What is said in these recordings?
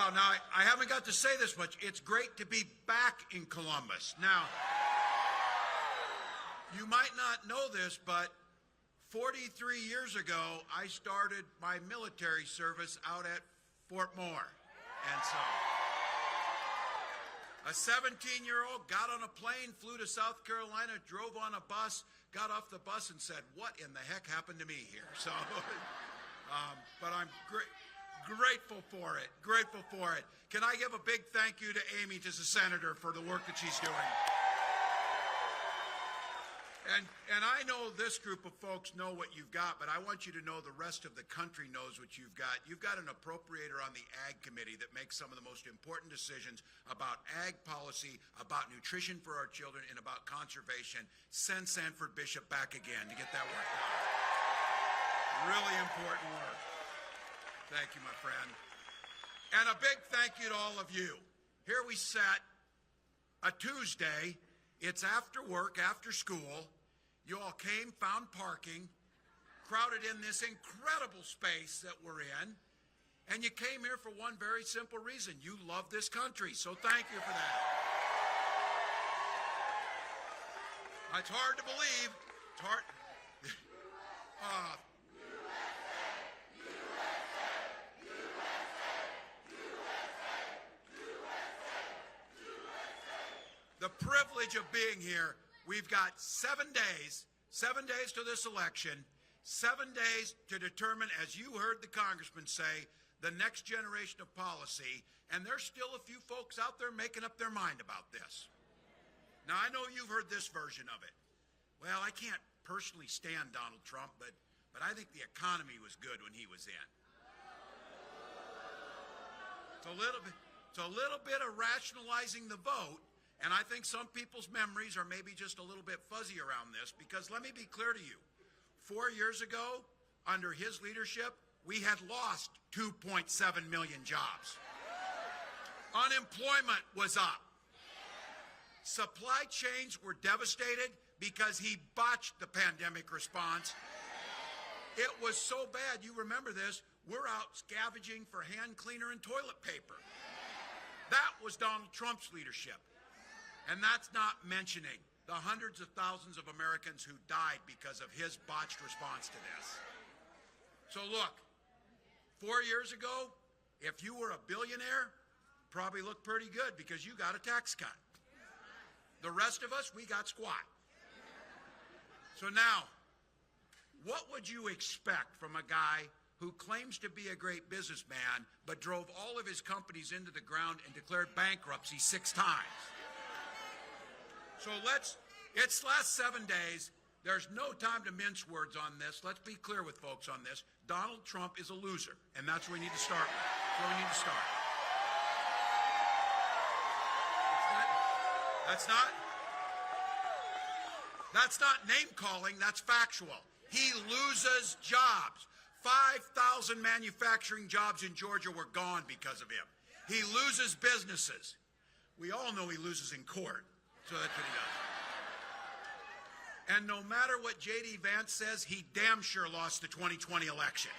Well, now, I haven't got to say this much. It's great to be back in Columbus. Now, you might not know this, but 43 years ago, I started my military service out at Fort Moore. And so, a 17-year-old got on a plane, flew to South Carolina, drove on a bus, got off the bus and said, what in the heck happened to me here? So, but I'm grateful for it, grateful for it. Can I give a big thank you to Amy, as a senator, for the work that she's doing? And I know this group of folks know what you've got, but I want you to know the rest of the country knows what you've got. You've got an appropriator on the Ag Committee that makes some of the most important decisions about ag policy, about nutrition for our children, and about conservation. Send Sanford Bishop back again to get that work done. Really important work. Thank you, my friend. And a big thank you to all of you. Here we sat, a Tuesday. It's after work, after school. You all came, found parking, crowded in this incredible space that we're in, and you came here for one very simple reason. You love this country, so thank you for that. It's hard to believe. It's hard. The privilege of being here. We've got 7 days to this election, 7 days to determine, as you heard the congressman say, the next generation of policy, and there's still a few folks out there making up their mind about this. Now, I know you've heard this version of it. Well, I can't personally stand Donald Trump, but I think the economy was good when he was in. It's a little bit of rationalizing the vote. And I think some people's memories are maybe just a little bit fuzzy around this, because let me be clear to you. 4 years ago, under his leadership, we had lost 2.7 million jobs. Unemployment was up. Supply chains were devastated because he botched the pandemic response. It was so bad, you remember this, we're out scavenging for hand cleaner and toilet paper. That was Donald Trump's leadership. And that's not mentioning the hundreds of thousands of Americans who died because of his botched response to this. So look, 4 years ago, if you were a billionaire, probably looked pretty good because you got a tax cut. The rest of us, we got squat. So now, what would you expect from a guy who claims to be a great businessman but drove all of his companies into the ground and declared bankruptcy 6 times? So it's last 7 days. There's no time to mince words on this. Let's be clear with folks on this. Donald Trump is a loser, and that's where we need to start with. That's where we need to start. That's not name calling, that's factual. He loses jobs. 5,000 manufacturing jobs in Georgia were gone because of him. He loses businesses. We all know he loses in court. So that's what he does. And no matter what J.D. Vance says, he damn sure lost the 2020 election.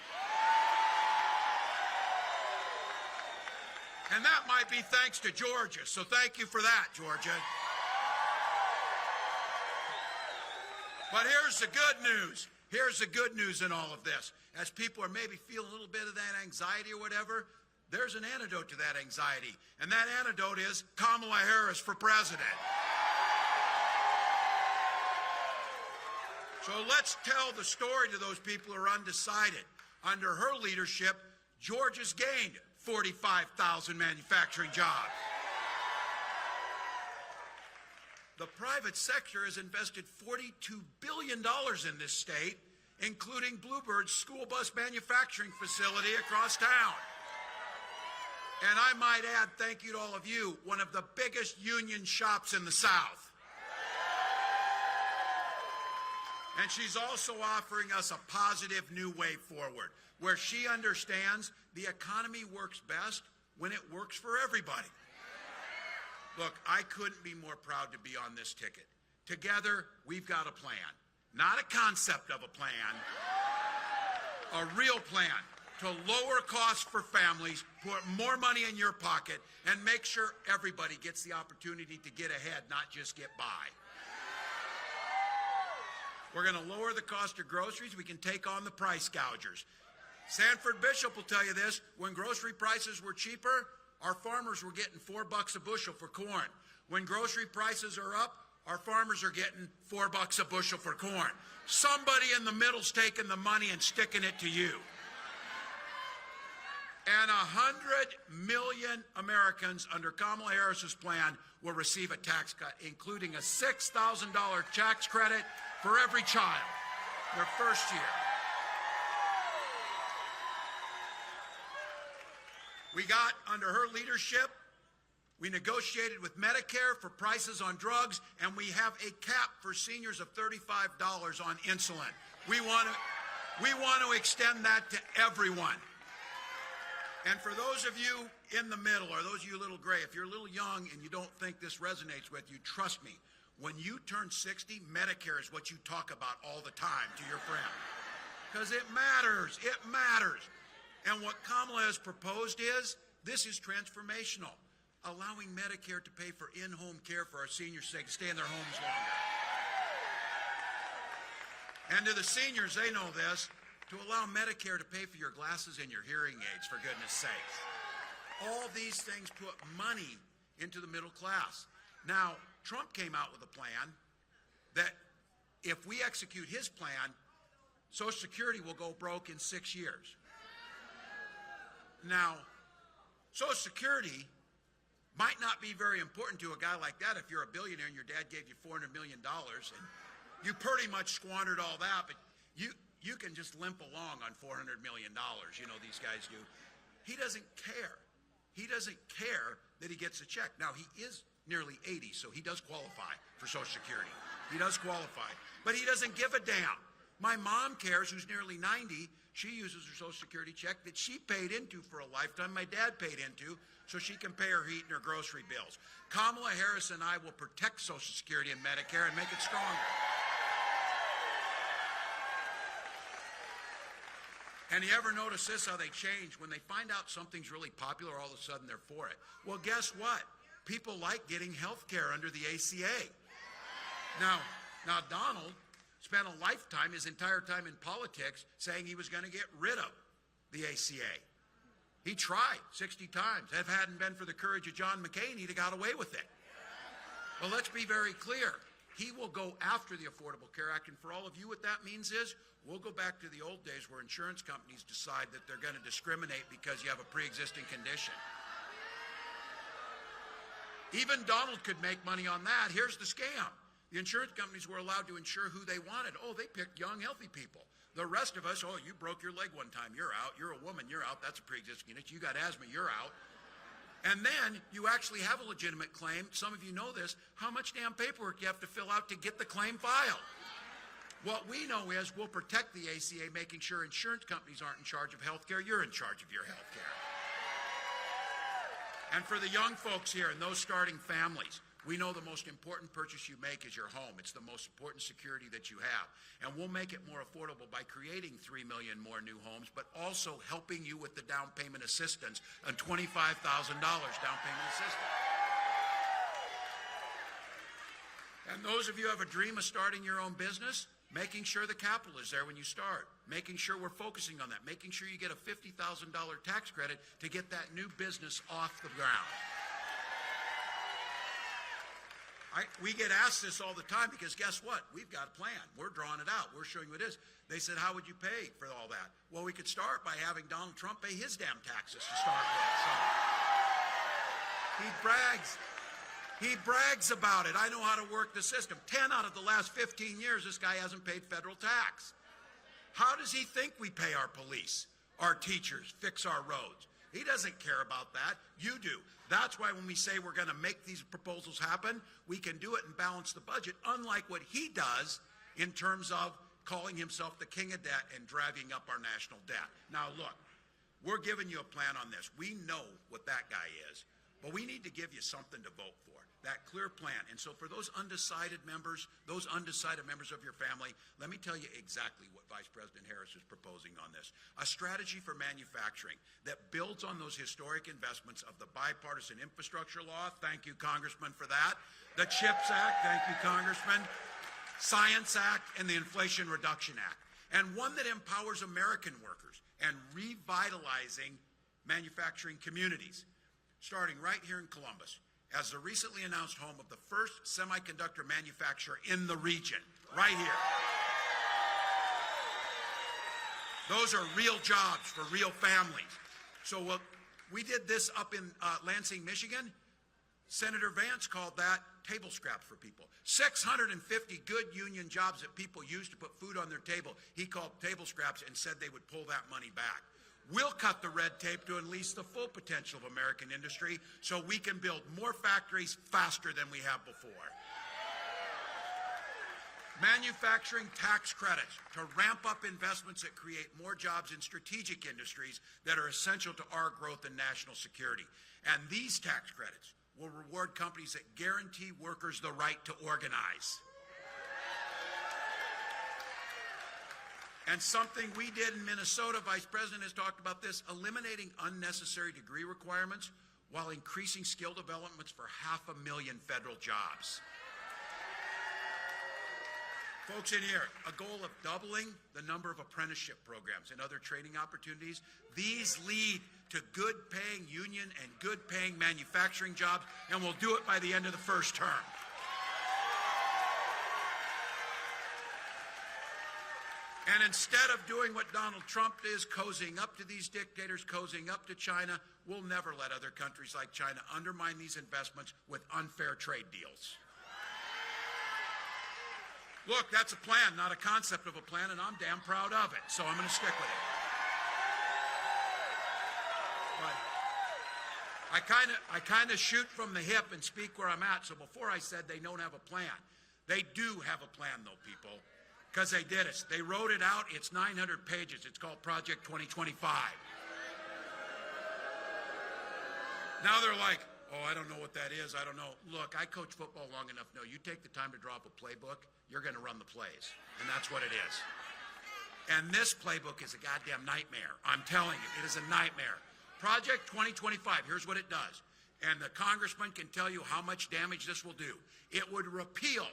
And that might be thanks to Georgia, so thank you for that, Georgia. But here's the good news. Here's the good news in all of this. As people are maybe feeling a little bit of that anxiety or whatever, there's an antidote to that anxiety. And that antidote is Kamala Harris for president. So let's tell the story to those people who are undecided. Under her leadership, Georgia's gained 45,000 manufacturing jobs. The private sector has invested $42 billion in this state, including Bluebird's school bus manufacturing facility across town. And I might add, thank you to all of you, one of the biggest union shops in the South. And she's also offering us a positive new way forward, where she understands the economy works best when it works for everybody. Look, I couldn't be more proud to be on this ticket. Together, we've got a plan. Not a concept of a plan, a real plan. to lower costs for families, put more money in your pocket, and make sure everybody gets the opportunity to get ahead, not just get by. We're going to lower the cost of groceries. We can take on the price gougers. Sanford Bishop will tell you this. When grocery prices were cheaper, our farmers were getting $4 a bushel for corn. When grocery prices are up, our farmers are getting $4 a bushel for corn. Somebody in the middle's taking the money and sticking it to you. And 100 million Americans under Kamala Harris's plan will receive a tax cut, including a $6,000 tax credit for every child their first year. We got, under her leadership, we negotiated with Medicare for prices on drugs, and we have a cap for seniors of $35 on insulin. We want to extend that to everyone. And for those of you in the middle, or those of you a little gray, if you're a little young and you don't think this resonates with you, trust me, when you turn 60, Medicare is what you talk about all the time to your friend. Because it matters. It matters. And what Kamala has proposed is, this is transformational, allowing Medicare to pay for in-home care for our seniors so they can stay in their homes longer. And to the seniors, they know this, to allow Medicare to pay for your glasses and your hearing aids, for goodness sakes. All these things put money into the middle class. Now, Trump came out with a plan that if we execute his plan, Social Security will go broke in 6 years. Now, Social Security might not be very important to a guy like that if you're a billionaire and your dad gave you $400 million and you pretty much squandered all that, but you can just limp along on $400 million, you know these guys do. He doesn't care. He doesn't care that he gets a check. Now, he is nearly 80, so he does qualify for Social Security. He does qualify, but he doesn't give a damn. My mom cares, who's nearly 90. She uses her Social Security check that she paid into for a lifetime, my dad paid into, so she can pay her heat and her grocery bills. Kamala Harris and I will protect Social Security and Medicare and make it stronger. And you ever notice this, how they change? When they find out something's really popular, all of a sudden they're for it. Well, guess what? People like getting health care under the ACA. Now Donald spent a lifetime, his entire time in politics, saying he was going to get rid of the ACA. He tried 60 times. If it hadn't been for the courage of John McCain, he'd have got away with it. Well, let's be very clear. He will go after the Affordable Care Act, and for all of you, what that means is we'll go back to the old days where insurance companies decide that they're going to discriminate because you have a pre-existing condition. Even Donald could make money on that. Here's the scam. The insurance companies were allowed to insure who they wanted. Oh, they picked young, healthy people. The rest of us, oh, you broke your leg one time, you're out. You're a woman, you're out. That's a pre-existing condition. You got asthma, you're out. And then you actually have a legitimate claim. Some of you know this. How much damn paperwork you have to fill out to get the claim filed? What we know is we'll protect the ACA, making sure insurance companies aren't in charge of health care. You're in charge of your health care. And for the young folks here and those starting families, we know the most important purchase you make is your home. It's the most important security that you have. And we'll make it more affordable by creating 3 million more new homes, but also helping you with the down payment assistance and $25,000 down payment assistance. And those of you who have a dream of starting your own business, making sure the capital is there when you start, making sure we're focusing on that, making sure you get a $50,000 tax credit to get that new business off the ground. We get asked this all the time because guess what? We've got a plan. We're drawing it out. We're showing you what it is. They said, how would you pay for all that? Well, we could start by having Donald Trump pay his damn taxes to start with. So he brags. He brags about it. I know how to work the system. 10 out of the last 15 years, this guy hasn't paid federal tax. How does he think we pay our police, our teachers, fix our roads? He doesn't care about that. You do. That's why when we say we're going to make these proposals happen, we can do it and balance the budget, unlike what he does in terms of calling himself the king of debt and dragging up our national debt. Now, look, we're giving you a plan on this. We know what that guy is. But we need to give you something to vote for, that clear plan. And so for those undecided members of your family, let me tell you exactly what Vice President Harris is proposing on this. A strategy for manufacturing that builds on those historic investments of the bipartisan infrastructure law. Thank you, Congressman, for that. The CHIPS Act. Thank you, Congressman. Science Act and the Inflation Reduction Act. And one that empowers American workers and revitalizing manufacturing communities, starting right here in Columbus, as the recently announced home of the first semiconductor manufacturer in the region, right here. Those are real jobs for real families. So we did this up in Lansing, Michigan. Senator Vance called that table scraps for people. 650 good union jobs that people used to put food on their table. He called table scraps and said they would pull that money back. We'll cut the red tape to unleash the full potential of American industry so we can build more factories faster than we have before. Manufacturing tax credits to ramp up investments that create more jobs in strategic industries that are essential to our growth and national security. And these tax credits will reward companies that guarantee workers the right to organize. And something we did in Minnesota, Vice President has talked about this, eliminating unnecessary degree requirements while increasing skill developments for 500,000 federal jobs. Folks in here, a goal of doubling the number of apprenticeship programs and other training opportunities. These lead to good-paying union and good-paying manufacturing jobs, and we'll do it by the end of the first term. And instead of doing what Donald Trump is, cozying up to these dictators, cozying up to China, we'll never let other countries like China undermine these investments with unfair trade deals. Look, that's a plan, not a concept of a plan, and I'm damn proud of it, so I'm going to stick with it. But I kind of shoot from the hip and speak where I'm at, so before I said they don't have a plan. They do have a plan, though, people. Because they did it. They wrote it out. It's 900 pages. It's called Project 2025. Now they're like, oh, I don't know what that is. I don't know. Look, I coach football long enough. No, you take the time to draw up a playbook, you're going to run the plays. And that's what it is. And this playbook is a goddamn nightmare. I'm telling you, it is a nightmare. Project 2025, here's what it does. And the congressman can tell you how much damage this will do. It would repeal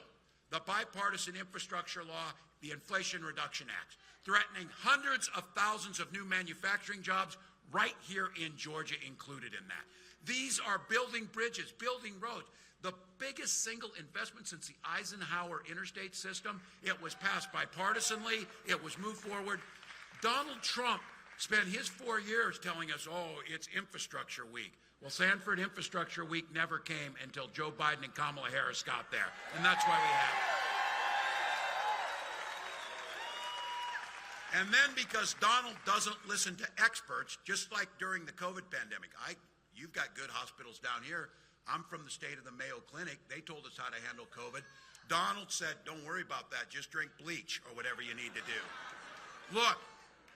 the bipartisan infrastructure law, the Inflation Reduction Act, threatening hundreds of thousands of new manufacturing jobs right here in Georgia included in that. These are building bridges, building roads. The biggest single investment since the Eisenhower interstate system. It was passed bipartisanly. It was moved forward. Donald Trump spent his 4 years telling us, oh, it's infrastructure week. Well, Sanford Infrastructure Week never came until Joe Biden and Kamala Harris got there, and that's why we have it. And then because Donald doesn't listen to experts, just like during the COVID pandemic, you've got good hospitals down here. I'm from the state of the Mayo Clinic. They told us how to handle COVID. Donald said, don't worry about that. Just drink bleach or whatever you need to do. Look.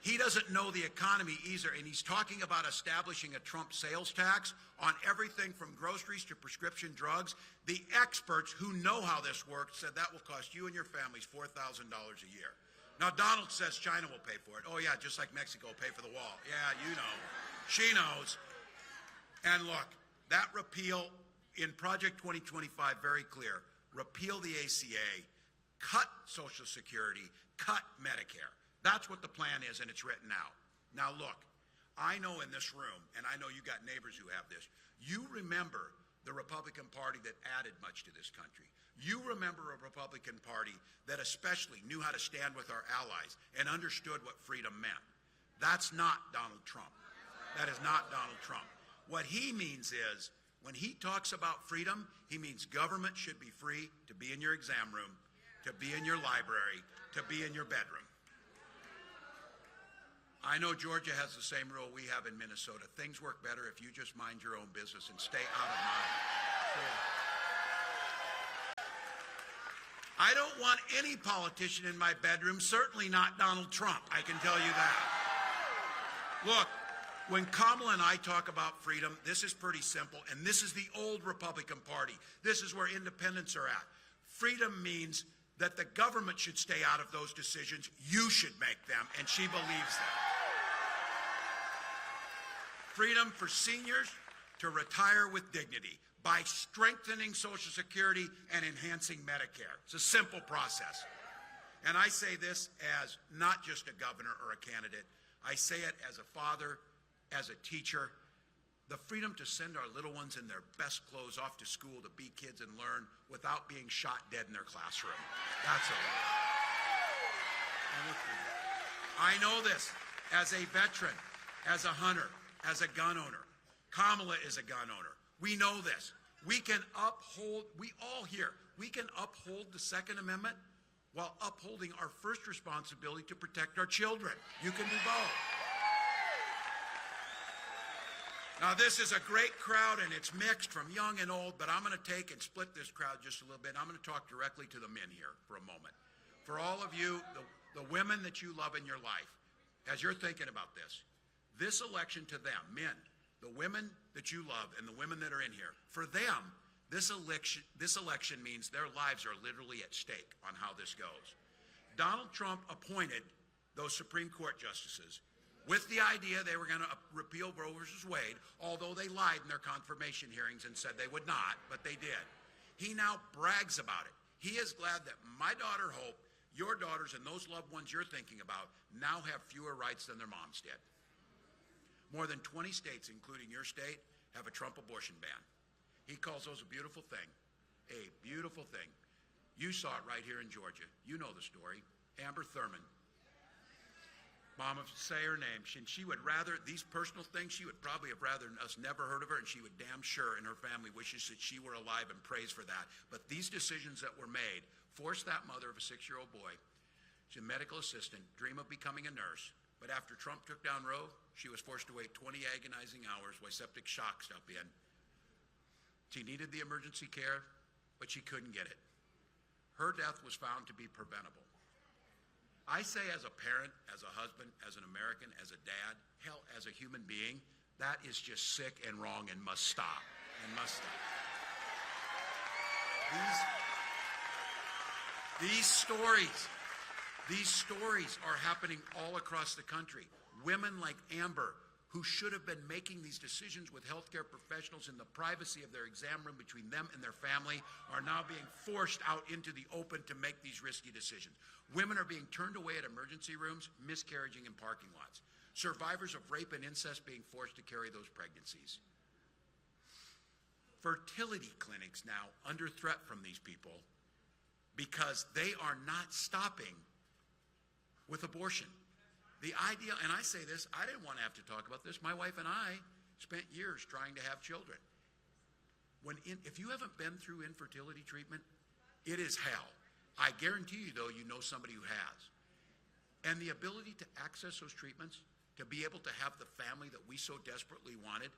He doesn't know the economy either, and he's talking about establishing a Trump sales tax on everything from groceries to prescription drugs. The experts who know how this works said that will cost you and your families $4,000 a year. Now, Donald says China will pay for it. Oh, yeah, just like Mexico will pay for the wall. Yeah, you know. She knows. And look, that repeal in Project 2025, very clear. Repeal the ACA, cut Social Security, cut Medicare. That's what the plan is, and it's written out. Now, look, I know in this room, and I know you got neighbors who have this, you remember the Republican Party that added much to this country. You remember a Republican Party that especially knew how to stand with our allies and understood what freedom meant. That's not Donald Trump. That is not Donald Trump. What he means is, when he talks about freedom, he means government should be free to be in your exam room, to be in your library, to be in your bedroom. I know Georgia has the same rule we have in Minnesota. Things work better if you just mind your own business and stay out of mine. I don't want any politician in my bedroom, certainly not Donald Trump, I can tell you that. Look, When Kamala and I talk about freedom, this is pretty simple, and this is the old Republican Party. This is where independents are at. Freedom means that the government should stay out of those decisions. You should make them, and she believes that. Freedom for seniors to retire with dignity by strengthening Social Security and enhancing Medicare. It's a simple process. And I say this as not just a governor or a candidate. I say it as a father, as a teacher. The freedom to send our little ones in their best clothes off to school to be kids and learn without being shot dead in their classroom. That's a I know this as a veteran, as a hunter, as a gun owner. Kamala is a gun owner. We know this. We can uphold, we all here, we can uphold the Second Amendment while upholding our first responsibility to protect our children. You can do both. Now, this is a great crowd, and it's mixed from young and old, but I'm going to take and split this crowd just a little bit. I'm going to talk directly to the men here for a moment. For all of you, the women that you love in your life, as you're thinking about this election to them, men, the women that you love and the women that are in here, for them, this election means their lives are literally at stake on how this goes. Donald Trump appointed those Supreme Court justices with the idea they were going to repeal Roe versus Wade, although they lied in their confirmation hearings and said they would not, but they did. He now brags about it. He is glad that my daughter Hope, your daughters, and those loved ones you're thinking about now have fewer rights than their moms did. More than 20 states, including your state, have a Trump abortion ban. He calls those a beautiful thing, a beautiful thing. You saw it right here in Georgia. You know the story. Amber Thurman. Mama, say her name. She would rather, these personal things, she would probably have rather us never heard of her, and she would damn sure, and her family wishes that she were alive and prays for that. But these decisions that were made forced that mother of a 6-year-old boy, she's a medical assistant, dream of becoming a nurse. But after Trump took down Roe, she was forced to wait 20 agonizing hours while septic shock stepped in. She needed the emergency care, but she couldn't get it. Her death was found to be preventable. I say as a parent, as a husband, as an American, as a dad, hell, as a human being, that is just sick and wrong and must stop, and must stop. These stories are happening all across the country. Women like Amber, who should have been making these decisions with healthcare professionals in the privacy of their exam room between them and their family, are now being forced out into the open to make these risky decisions. Women are being turned away at emergency rooms, miscarriaging in parking lots. Survivors of rape and incest being forced to carry those pregnancies. Fertility clinics now under threat from these people because they are not stopping with abortion. The idea, and I say this, I didn't want to have to talk about this. My wife and I spent years trying to have children. If you haven't been through infertility treatment, it is hell. I guarantee you, though, you know somebody who has. And the ability to access those treatments, to be able to have the family that we so desperately wanted,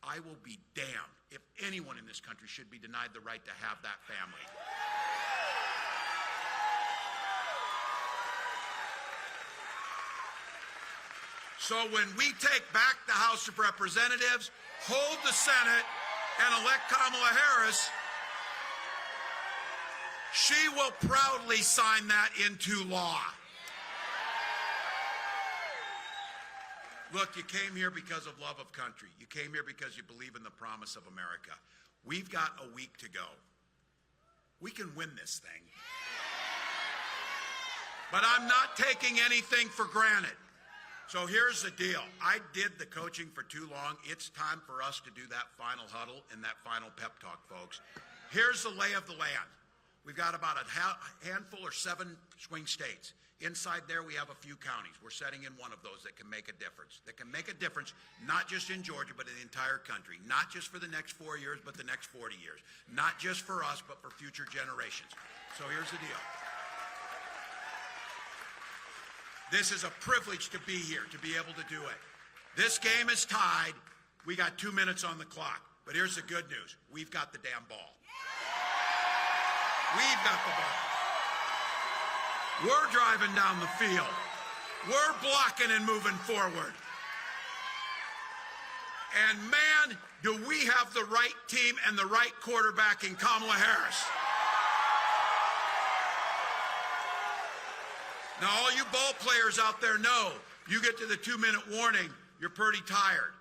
I will be damned if anyone in this country should be denied the right to have that family. So when we take back the House of Representatives, hold the Senate, and elect Kamala Harris, she will proudly sign that into law. Look, you came here because of love of country. You came here because you believe in the promise of America. We've got a week to go. We can win this thing. But I'm not taking anything for granted. So here's the deal. I did the coaching for too long. It's time for us to do that final huddle and that final pep talk, folks. Here's the lay of the land. We've got about a handful or 7 swing states. Inside there, we have a few counties. We're setting in one of those that can make a difference. That can make a difference, not just in Georgia, but in the entire country. Not just for the next 4 years, but the next 40 years. Not just for us, but for future generations. So here's the deal. This is a privilege to be here, to be able to do it. This game is tied. We got 2 minutes on the clock. But here's the good news. We've got the damn ball. We've got the ball. We're driving down the field. We're blocking and moving forward. And man, do we have the right team and the right quarterback in Kamala Harris. Now, all you ball players out there know, you get to the 2-minute warning, you're pretty tired.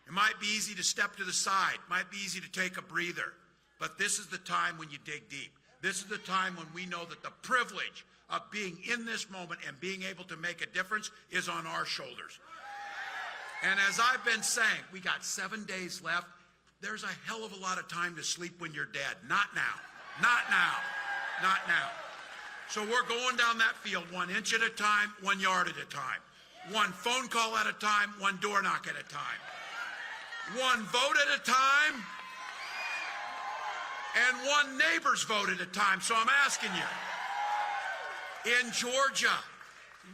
It might be easy to step to the side, might be easy to take a breather, but this is the time when you dig deep. This is the time when we know that the privilege of being in this moment and being able to make a difference is on our shoulders. And as I've been saying, we got 7 days left. There's a hell of a lot of time to sleep when you're dead. Not now. Not now. Not now. So we're going down that field 1 inch at a time, 1 yard at a time. 1 phone call at a time, 1 door knock at a time. 1 vote at a time, and 1 neighbor's vote at a time. So I'm asking you, in Georgia,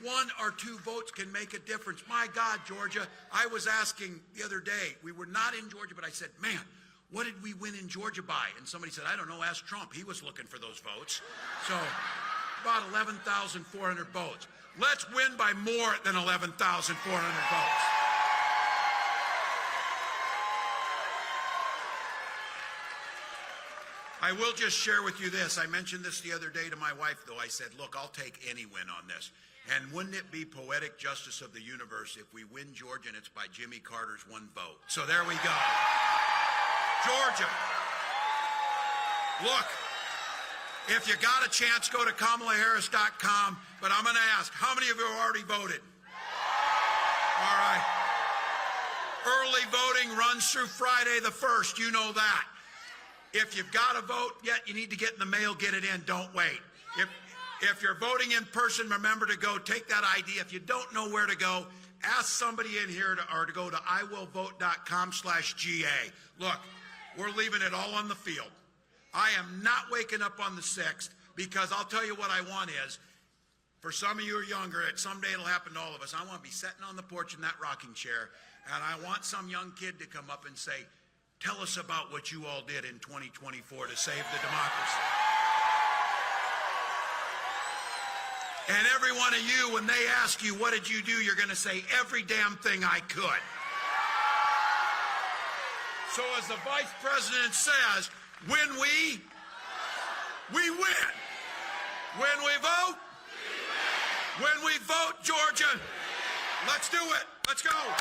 1 or 2 votes can make a difference. My God, Georgia, I was asking the other day, we were not in Georgia, but I said, man, what did we win in Georgia by? And somebody said, I don't know, ask Trump. He was looking for those votes. So about 11,400 votes. Let's win by more than 11,400 votes. I will just share with you this. I mentioned this the other day to my wife, though. I said, look, I'll take any win on this. And wouldn't it be poetic justice of the universe if we win Georgia and it's by Jimmy Carter's 1 vote? So there we go. Georgia. Look, if you got a chance, go to KamalaHarris.com. But I'm going to ask, how many of you have already voted? All right. Early voting runs through Friday the 1st. You know that. If you've got a vote yet, you need to get in the mail, get it in. Don't wait. If you're voting in person, remember to go take that ID. If you don't know where to go, ask somebody in here to go to iwillvote.com/GA. Look, we're leaving it all on the field. I am not waking up on the 6th because I'll tell you what I want is, for some of you who are younger, someday it'll happen to all of us. I want to be sitting on the porch in that rocking chair, and I want some young kid to come up and say, tell us about what you all did in 2024 to save the democracy. And every one of you, when they ask you, what did you do, you're going to say, every damn thing I could. So as the vice president says, when we win. When we vote, when we vote, Georgia, let's do it. Let's go.